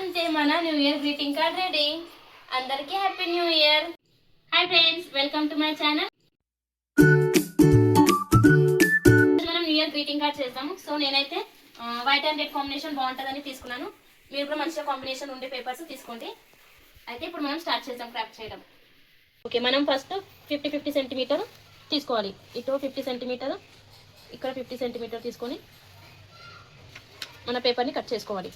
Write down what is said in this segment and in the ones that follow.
అంతే మన new year greeting card ready. అందరికీ happy new year. Hi friends, welcome to my channel. మనం new year greeting card చేద్దాము. So నేనైతే white and red combination బాగుంటుందని తీసుకున్నాను. మీరు కూడా మంచిగా కాంబినేషన్ ఉండే పేపర్స్ తీసుకోండి. అయితే ఇప్పుడు మనం స్టార్ట్ చేద్దాం క్రాఫ్ట్ చేయడం. ఓకే, మనం ఫస్ట్ 50 సెంటీమీటర్ తీసుకోవాలి. ఇటు 50 సెంటీమీటర్, ఇక్కడ 50 సెంటీమీటర్ తీసుకొని మన పేపర్ని కట్ చేసుకోవాలి.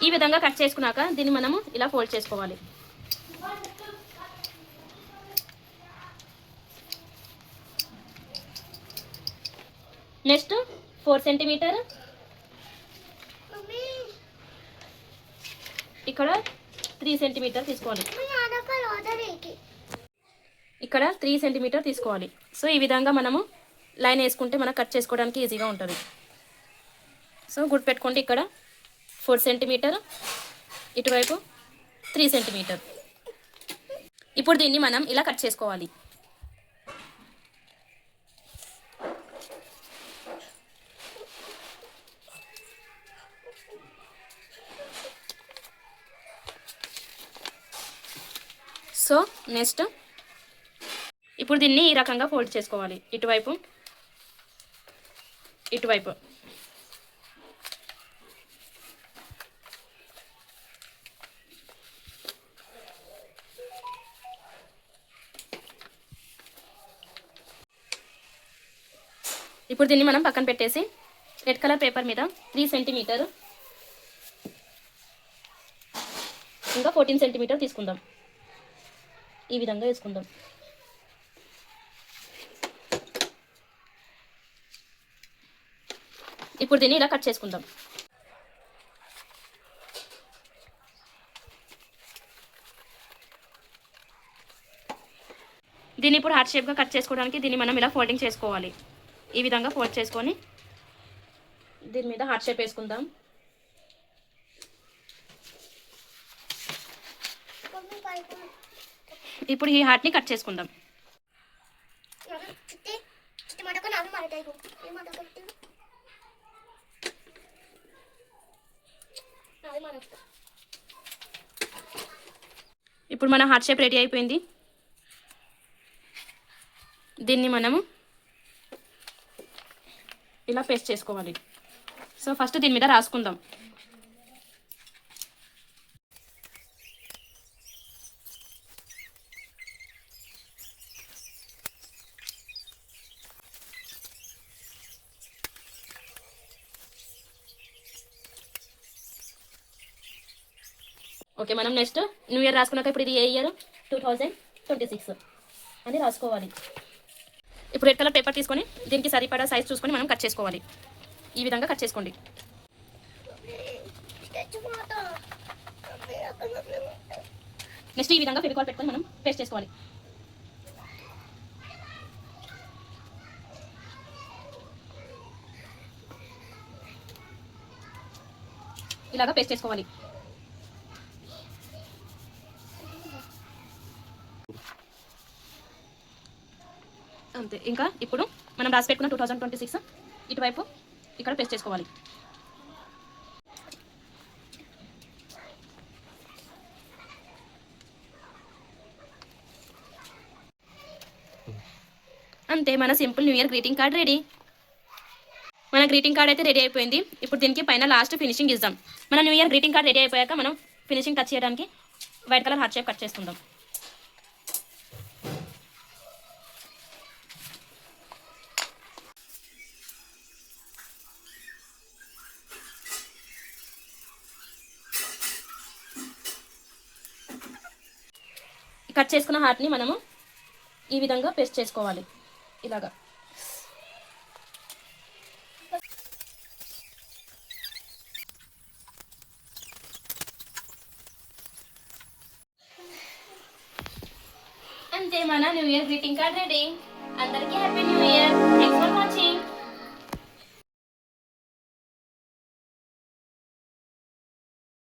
ఈ విధంగా కట్ చేసుకున్నాక దీన్ని మనము ఇలా ఫోల్డ్ చేసుకోవాలి. నెక్స్ట్ 4 సెంటీమీటర్, ఇక్కడ 3 సెంటీమీటర్ తీసుకోవాలి. ఇక్కడ 3 సెంటీమీటర్ తీసుకోవాలి. సో ఈ విధంగా మనము లైన్ వేసుకుంటే మనకు కట్ చేసుకోవడానికి ఈజీగా ఉంటుంది. సో గుర్తుపెట్టుకోండి, ఇక్కడ 4 సెంటీమీటర్, ఇటువైపు 3 సెంటీమీటర్. ఇప్పుడు దీన్ని మనం ఇలా కట్ చేసుకోవాలి. సో నెక్స్ట్ ఇప్పుడు దీన్ని ఈ రకంగా ఫోల్డ్ చేసుకోవాలి. ఇటువైపు ఇటువైపు. ఇప్పుడు దీన్ని మనం పక్కన పెట్టేసి రెడ్ కలర్ పేపర్ మీద 3 సెంటీమీటర్ ఇంకా 14 సెంటీమీటర్ తీసుకుందాం. ఈ విధంగా వేసుకుందాం. ఇప్పుడు దీన్ని ఇలా కట్ చేసుకుందాం. దీన్ని ఇప్పుడు హార్ట్ షేప్గా కట్ చేసుకోవడానికి దీన్ని మనం ఇలా ఫోల్డింగ్ చేసుకోవాలి. ఈ విధంగా ఫోల్డ్ చేసుకొని దీని మీద హార్ట్ షేప్ వేసుకుందాం. ఇప్పుడు ఈ హార్ట్ని కట్ చేసుకుందాం. ఇప్పుడు మన హార్ట్ షేప్ రెడీ అయిపోయింది. దీన్ని మనము ఇలా పేస్ట్ చేసుకోవాలి. సో ఫస్ట్ దీని మీద రాసుకుందాం. ఓకే, మనం నెక్స్ట్ న్యూ ఇయర్ రాసుకున్నాక ఇప్పుడు ఇది ఏ ఇయర్ 2026 అని రాసుకోవాలి. ఇప్పుడు రెడ్ కలర్ పేపర్ తీసుకొని దీనికి సరిపడా సైజ్ చూసుకొని మనం కట్ చేసుకోవాలి. ఈ విధంగా కట్ చేసుకోండి. నెక్స్ట్ ఈ విధంగా ఫెవికాల్ పెట్టుకొని మనం పేస్ట్ చేసుకోవాలి. ఇలాగా పేస్ట్ చేసుకోవాలి. అంతే. ఇంకా ఇప్పుడు మనం రాసి పెట్టుకున్న 2026 ఇటువైపు ఇక్కడ పేస్ట్ చేసుకోవాలి. అంతే, మన simple new year greeting card ready. మన గ్రీటింగ్ కార్డ్ అయితే రెడీ అయిపోయింది. ఇప్పుడు దీనికి పైన లాస్ట్ ఫినిషింగ్ ఇద్దాం. మన new year greeting card ready అయిపోయాక మనం ఫినిషింగ్ టచ్ చేయడానికి white colour heart shape cut చేసుకుందాం. కట్ చేసుకున్న హార్ట్ని మనము ఈ విధంగా పేస్ట్ చేసుకోవాలి. ఇలాగా అంతే, మన new year greeting card ready. అందరికీ happy new year. Thanks for watching.